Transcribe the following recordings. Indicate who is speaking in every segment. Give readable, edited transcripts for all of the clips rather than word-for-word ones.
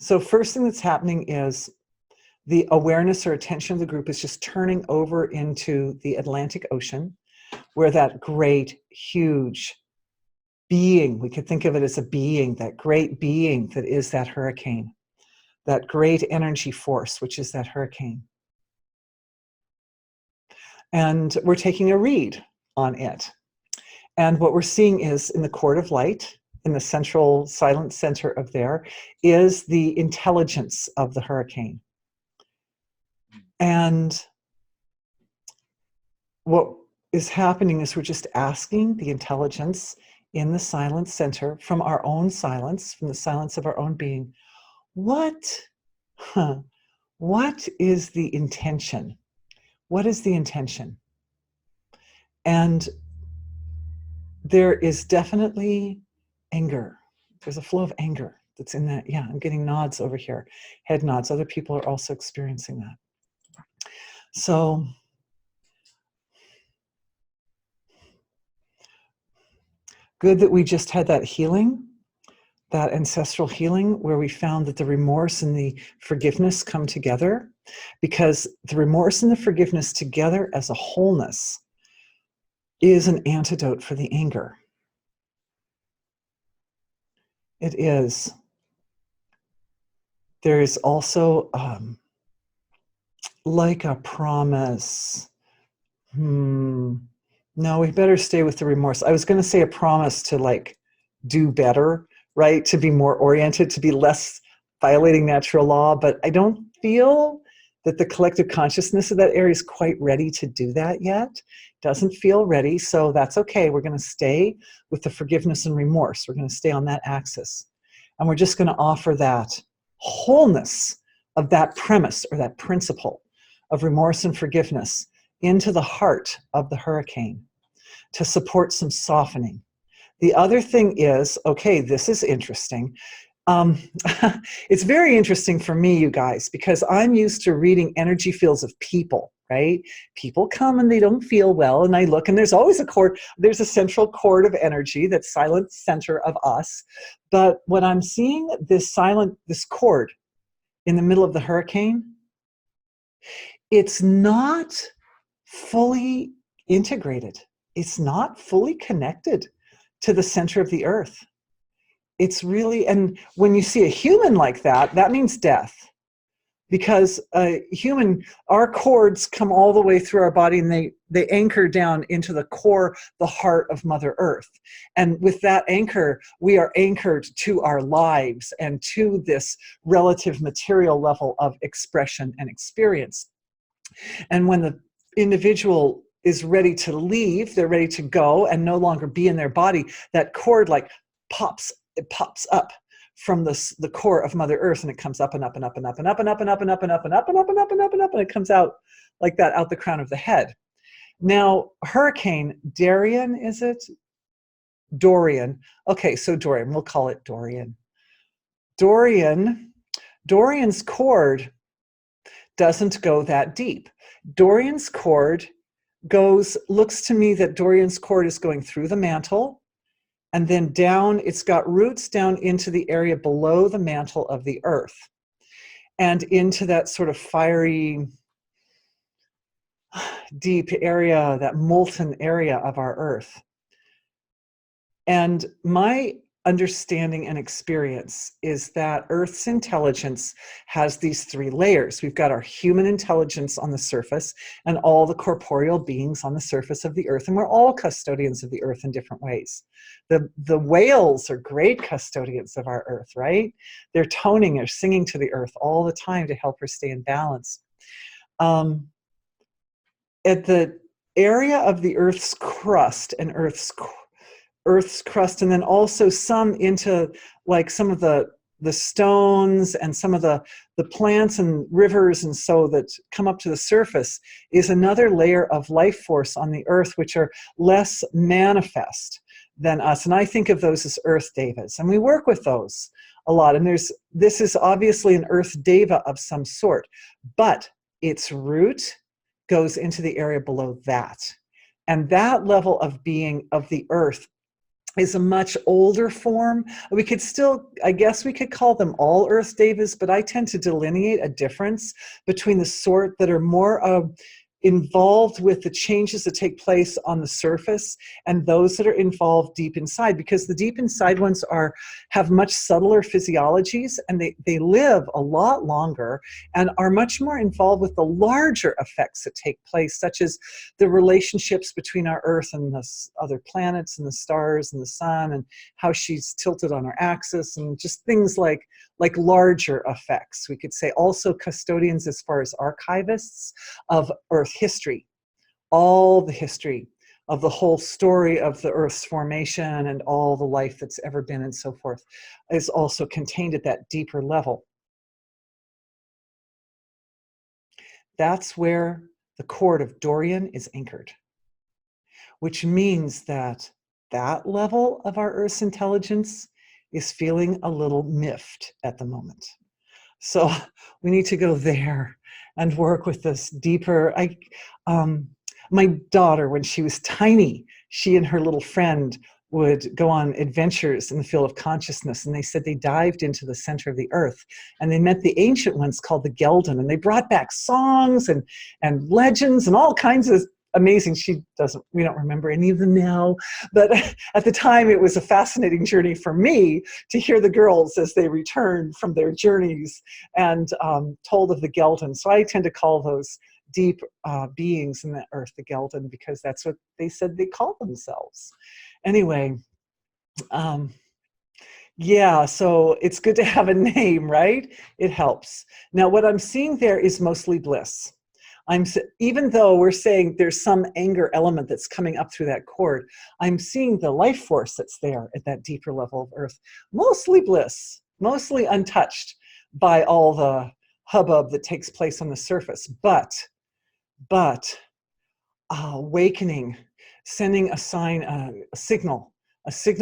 Speaker 1: So first thing that's happening is the awareness or attention of the group is just turning over into the Atlantic Ocean, where that great, huge being, we could think of it as a being, that great being that is that hurricane, that great energy force, which is that hurricane. And we're taking a read on it. And what we're seeing is in the cord of light, in the central silent center of there, is the intelligence of the hurricane. And what is happening is we're just asking the intelligence in the silent center from our own silence, from the silence of our own being, what is the intention? What is the intention? And there is definitely anger. There's a flow of anger that's in that. Yeah, I'm getting nods over here, head nods. Other people are also experiencing that. So good that we just had that healing, that ancestral healing, where we found that the remorse and the forgiveness come together, because the remorse and the forgiveness together as a wholeness is an antidote for the anger. It is. There is also like a promise. No, we better stay with the remorse. I was going to say a promise to like do better, right? To be more oriented, to be less violating natural law, but I don't feel that the collective consciousness of that area is quite ready to do that yet. Doesn't feel ready, so that's okay. We're going to stay with the forgiveness and remorse. We're going to stay on that axis. And we're just going to offer that wholeness of that premise or that principle of remorse and forgiveness into the heart of the hurricane to support some softening. The other thing is, okay, this is interesting. It's very interesting for me, you guys, because I'm used to reading energy fields of people, right? People come and they don't feel well, and I look, and there's always a cord, there's a central cord of energy, that silent center of us. But when I'm seeing this cord in the middle of the hurricane, it's not fully integrated. It's not fully connected to the center of the earth. It's really, and when you see a human like that, that means death. Because a human, our cords come all the way through our body, and they anchor down into the core, the heart of Mother Earth. And with that anchor, we are anchored to our lives and to this relative material level of expression and experience. And when the individual is ready to leave, they're ready to go and no longer be in their body, that cord like pops up from the core of Mother Earth, and it comes up and up and up and up and up and up and up and up and up and up and up and up and up and up, and it comes out like that out the crown of the head. Now, Hurricane Dorian, is it? Dorian. Okay, so Dorian, we'll call it Dorian. Dorian's cord doesn't go that deep. Dorian's cord looks to me that Dorian's cord is going through the mantle, and then down, it's got roots down into the area below the mantle of the earth, and into that sort of fiery, deep area, that molten area of our earth. And my understanding and experience is that Earth's intelligence has these three layers. We've got our human intelligence on the surface and all the corporeal beings on the surface of the earth, and we're all custodians of the earth in different ways. The whales are great custodians of our earth, right? They're toning, they're singing to the earth all the time to help her stay in balance. At the area of the earth's crust and Earth's crust, and then also some into like some of the stones and some of the plants and rivers and so that come up to the surface, is another layer of life force on the earth, which are less manifest than us. And I think of those as earth devas, and we work with those a lot. And this is obviously an earth deva of some sort, but its root goes into the area below that. And that level of being of the earth is a much older form. We could still, I guess we could call them all Earth Devas, but I tend to delineate a difference between the sort that are more involved with the changes that take place on the surface and those that are involved deep inside, because the deep inside ones have much subtler physiologies, and they live a lot longer and are much more involved with the larger effects that take place, such as the relationships between our Earth and the other planets and the stars and the sun, and how she's tilted on her axis, and just things like larger effects. We could say also custodians as far as archivists of Earth history, all the history of the whole story of the Earth's formation and all the life that's ever been and so forth is also contained at that deeper level. That's where the cord of Dorian is anchored, which means that that level of our Earth's intelligence is feeling a little miffed at the moment. So we need to go there and work with this deeper. My daughter, when she was tiny, she and her little friend would go on adventures in the field of consciousness, and they said they dived into the center of the earth, and they met the ancient ones called the Gelden, and they brought back songs and legends and all kinds of amazing. We don't remember any of them now, but at the time it was a fascinating journey for me to hear the girls as they returned from their journeys and told of the Gelden. So I tend to call those deep beings in the earth the Gelden, because that's what they said they called themselves. Anyway, yeah, so it's good to have a name, right? It helps. Now, what I'm seeing there is mostly bliss. Even though we're saying there's some anger element that's coming up through that cord, I'm seeing the life force that's there at that deeper level of Earth. Mostly bliss, mostly untouched by all the hubbub that takes place on the surface. But awakening, sending a sign, a signal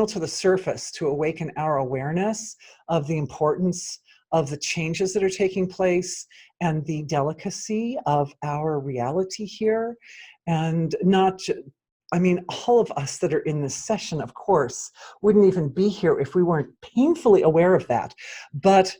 Speaker 1: to the surface to awaken our awareness of the importance of the changes that are taking place and the delicacy of our reality here. And all of us that are in this session, of course, wouldn't even be here if we weren't painfully aware of that. But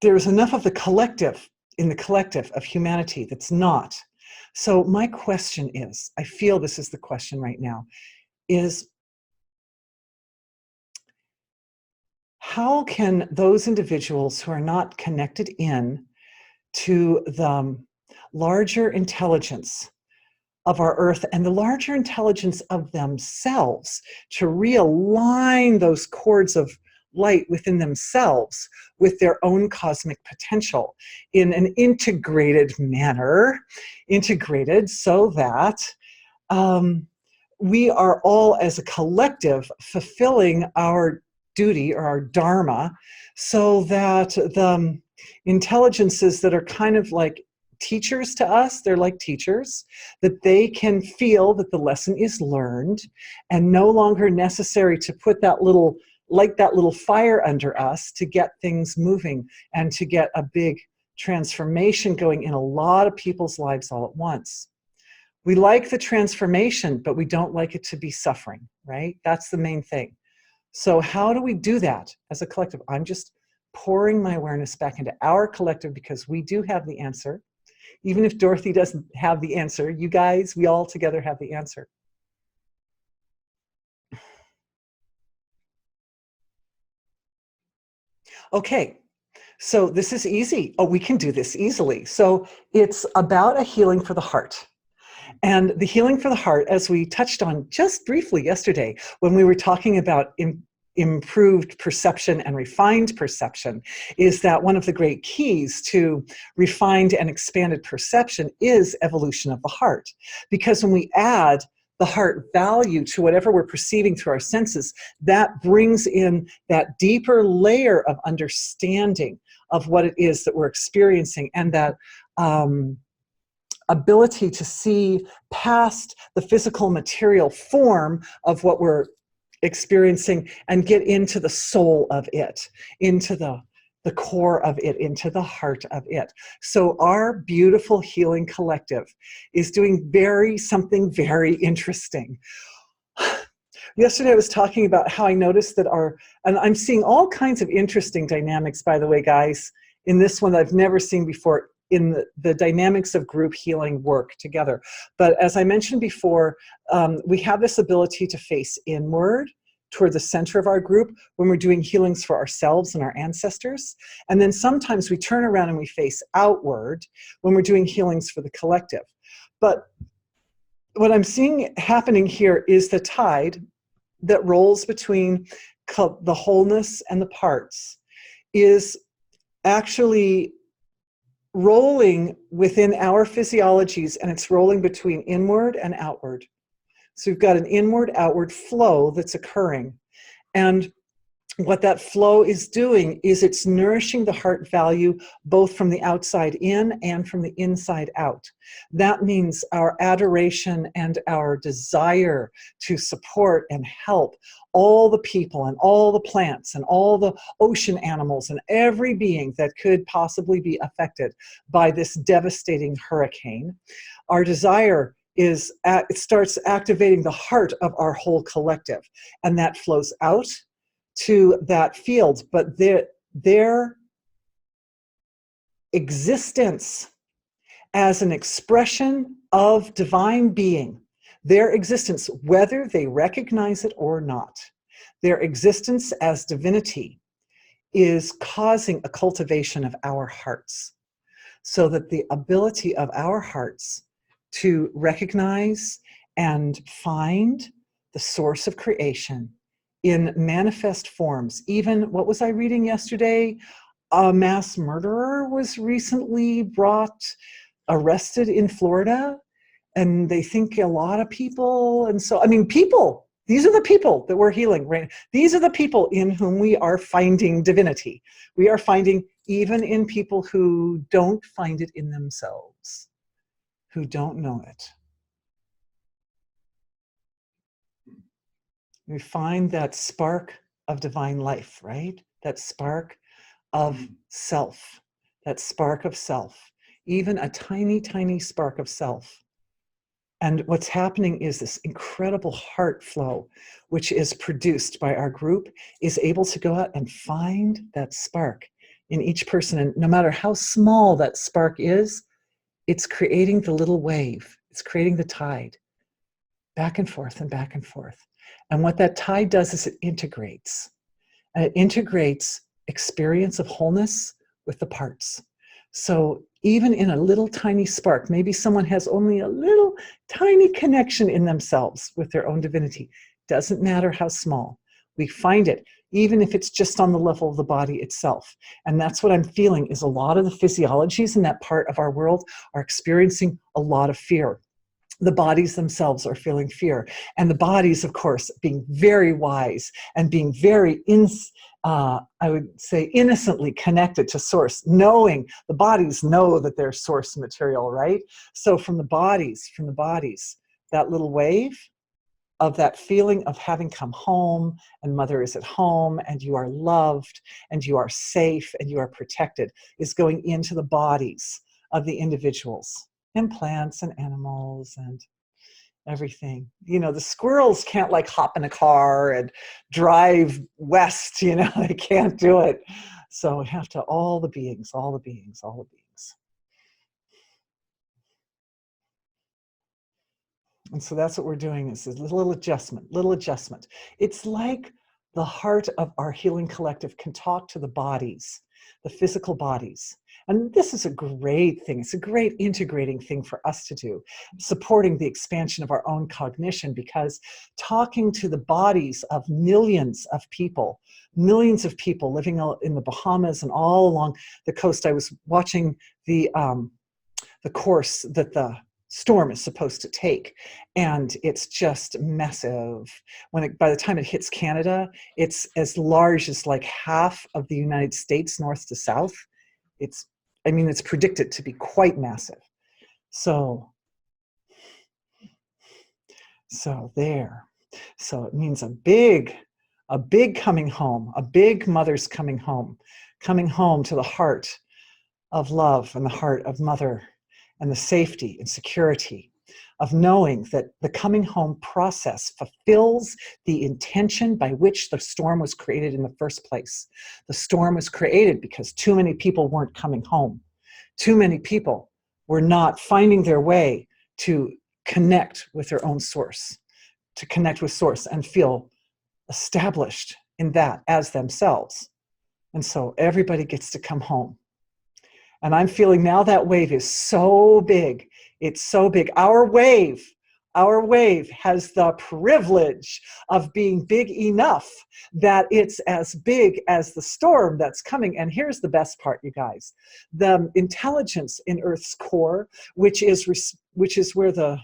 Speaker 1: there's enough of the collective, in the collective of humanity, that's not. So my question is, I feel this is the question right now, is how can those individuals who are not connected in to the larger intelligence of our Earth and the larger intelligence of themselves to realign those cords of light within themselves with their own cosmic potential in an integrated manner, so that we are all as a collective fulfilling our duty or our dharma, so that the intelligences that are kind of like teachers to us, they're like teachers, that they can feel that the lesson is learned and no longer necessary to put that little fire under us to get things moving and to get a big transformation going in a lot of people's lives all at once. We like the transformation, but we don't like it to be suffering, right? That's the main thing. So how do we do that as a collective? I'm just pouring my awareness back into our collective, because we do have the answer. Even if Dorothy doesn't have the answer, you guys, we all together have the answer. Okay, so this is easy. Oh, we can do this easily. So it's about a healing for the heart. And the healing for the heart, as we touched on just briefly yesterday when we were talking about improved perception and refined perception, is that one of the great keys to refined and expanded perception is evolution of the heart. Because when we add the heart value to whatever we're perceiving through our senses, that brings in that deeper layer of understanding of what it is that we're experiencing, and that ability to see past the physical material form of what we're experiencing and get into the soul of it, into the core of it, into the heart of it. So our beautiful healing collective is doing something very interesting. Yesterday I was talking about how I noticed that and I'm seeing all kinds of interesting dynamics, by the way, guys, in this one that I've never seen before, in the dynamics of group healing work together. But as I mentioned before, we have this ability to face inward toward the center of our group when we're doing healings for ourselves and our ancestors. And then sometimes we turn around and we face outward when we're doing healings for the collective. But what I'm seeing happening here is the tide that rolls between the wholeness and the parts is actually rolling within our physiologies, and it's rolling between inward and outward. So we've got an inward-outward flow that's occurring. And what that flow is doing is it's nourishing the heart value both from the outside in and from the inside out. That means our adoration and our desire to support and help all the people and all the plants and all the ocean animals and every being that could possibly be affected by this devastating hurricane. Our desire is, it starts activating the heart of our whole collective, and that flows out to that field. But their existence as an expression of divine being, their existence, whether they recognize it or not, their existence as divinity is causing a cultivation of our hearts, so that the ability of our hearts to recognize and find the source of creation in manifest forms. Even, what was I reading yesterday? A mass murderer was recently arrested in Florida, and they think a lot of people, and so, I mean, people, these are the people that we're healing, right? These are the people in whom we are finding divinity. We are finding even in people who don't find it in themselves, who don't know it. We find that spark of divine life, right? That spark of self, that spark of self, even a tiny, tiny spark of self. And what's happening is this incredible heart flow, which is produced by our group, is able to go out and find that spark in each person. And no matter how small that spark is, it's creating the little wave. It's creating the tide, back and forth and back and forth. And what that tide does is it integrates. And it integrates experience of wholeness with the parts. So even in a little tiny spark, maybe someone has only a little tiny connection in themselves with their own divinity. Doesn't matter how small. We find it, even if it's just on the level of the body itself. And that's what I'm feeling, is a lot of the physiologies in that part of our world are experiencing a lot of fear. The bodies themselves are feeling fear. And the bodies, of course, being very wise and being very, I would say, innocently connected to source, knowing, the bodies know that they're source material, right? So from the bodies, that little wave of that feeling of having come home, and mother is at home, and you are loved, and you are safe, and you are protected, is going into the bodies of the individuals, and plants and animals and everything. You know, the squirrels can't like hop in a car and drive west, you know, they can't do it. So we have to, all the beings. And so that's what we're doing, is this little adjustment. It's like the heart of our healing collective can talk to the bodies, the physical bodies. And this is a great thing. It's a great integrating thing for us to do, supporting the expansion of our own cognition, because talking to the bodies of millions of people living in the Bahamas and all along the coast. I was watching the course that the storm is supposed to take, and it's just massive. By the time it hits Canada, it's as large as like half of the United States, north to south. It's predicted to be quite massive. So there. So it means a big coming home, a big mother's coming home to the heart of love and the heart of mother and the safety and security of knowing that the coming home process fulfills the intention by which the storm was created in the first place. The storm was created because too many people weren't coming home. Too many people were not finding their way to connect with their own source, to connect with source and feel established in that as themselves. And so everybody gets to come home. And I'm feeling now that wave is so big. It's so big. Our wave has the privilege of being big enough that it's as big as the storm that's coming. And here's the best part, you guys. The intelligence in Earth's core, which is where the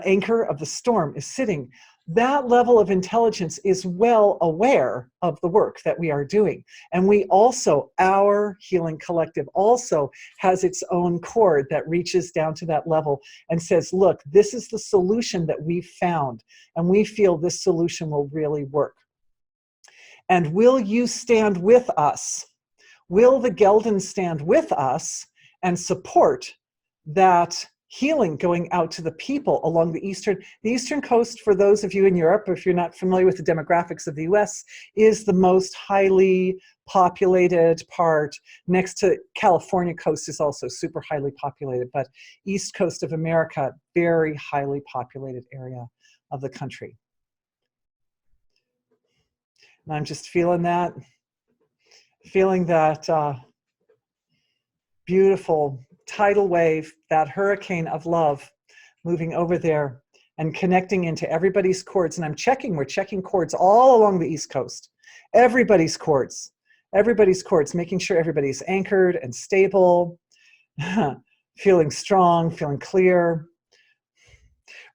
Speaker 1: anchor of the storm is sitting, that level of intelligence is well aware of the work that we are doing. And we also, our healing collective also has its own cord that reaches down to that level and says, look, this is the solution that we've found, and we feel this solution will really work. And will you stand with us? Will the Geldans stand with us and support that healing going out to the people along the eastern coast? For those of you in Europe, if you're not familiar with the demographics of the US, is the most highly populated part. Next to California coast is also super highly populated, but east coast of America, very highly populated area of the country. And I'm just feeling that beautiful tidal wave, that hurricane of love moving over there and connecting into everybody's cords. And we're checking cords all along the East Coast. Everybody's cords, making sure everybody's anchored and stable, feeling strong, feeling clear,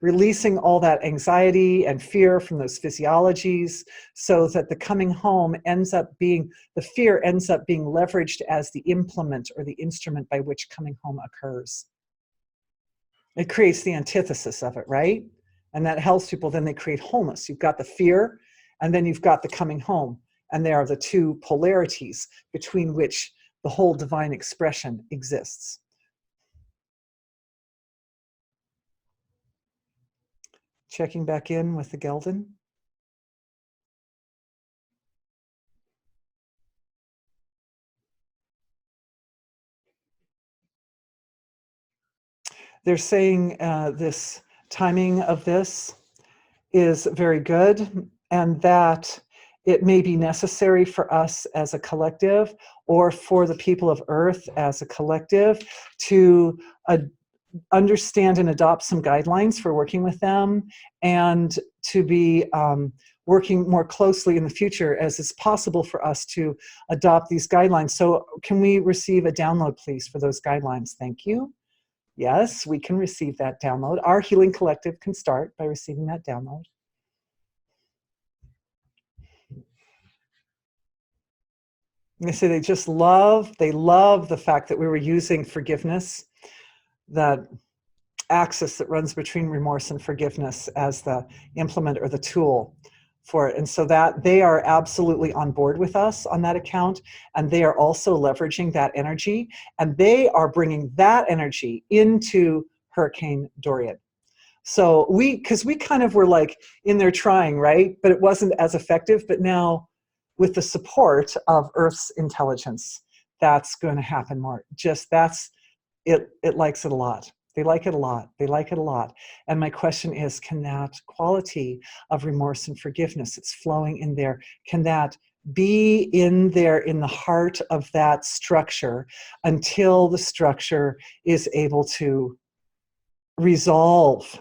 Speaker 1: releasing all that anxiety and fear from those physiologies so that the coming home the fear ends up being leveraged as the implement or the instrument by which coming home occurs. It creates the antithesis of it, right? And that helps people, then they create wholeness. You've got the fear, and then you've got the coming home. And they are the two polarities between which the whole divine expression exists. Checking back in with the Geldan. They're saying this timing of this is very good, and that it may be necessary for us as a collective, or for the people of Earth as a collective, to understand and adopt some guidelines for working with them, and to be working more closely in the future as it's possible for us to adopt these guidelines. So can we receive a download, please, for those guidelines? Thank you. Yes, we can receive that download. Our healing collective can start by receiving that download. They say they love the fact that we were using forgiveness, that axis that runs between remorse and forgiveness, as the implement or the tool for it. And so that they are absolutely on board with us on that account. And they are also leveraging that energy, and they are bringing that energy into Hurricane Dorian. So because we kind of were like in there trying, right? But it wasn't as effective. But now with the support of Earth's intelligence, that's going to happen more. It likes it a lot. They like it a lot. They like it a lot. And my question is, can that quality of remorse and forgiveness that's flowing in there, can that be in there in the heart of that structure until the structure is able to resolve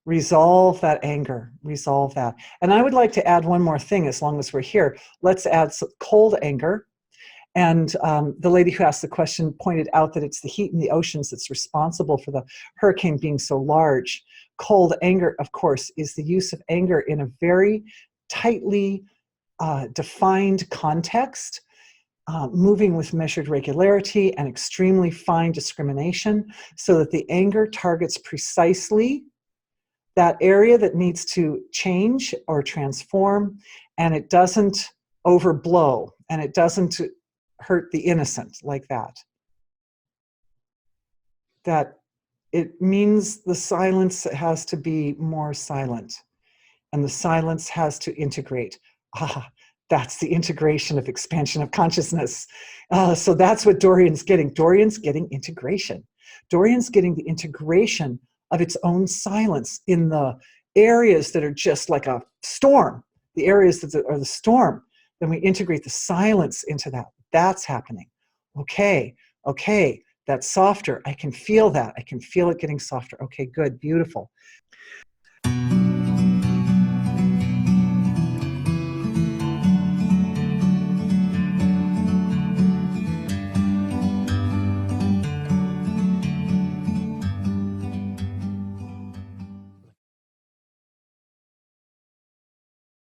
Speaker 1: that anger, resolve that. And I would like to add one more thing as long as we're here. Let's add some cold anger. And the lady who asked the question pointed out that it's the heat in the oceans that's responsible for the hurricane being so large. Cold anger, of course, is the use of anger in a very tightly defined context, moving with measured regularity and extremely fine discrimination, so that the anger targets precisely that area that needs to change or transform, and it doesn't overblow, and it doesn't hurt the innocent like that. That It means the silence has to be more silent, and the silence has to integrate. Ah, that's the integration of expansion of consciousness. So that's what Dorian's getting. Dorian's getting integration. Dorian's getting the integration of its own silence in the areas that are just like a storm, the areas that are the storm. Then we integrate the silence into that. That's happening. Okay, okay, that's softer. I can feel that. I can feel it getting softer. Okay, good, beautiful.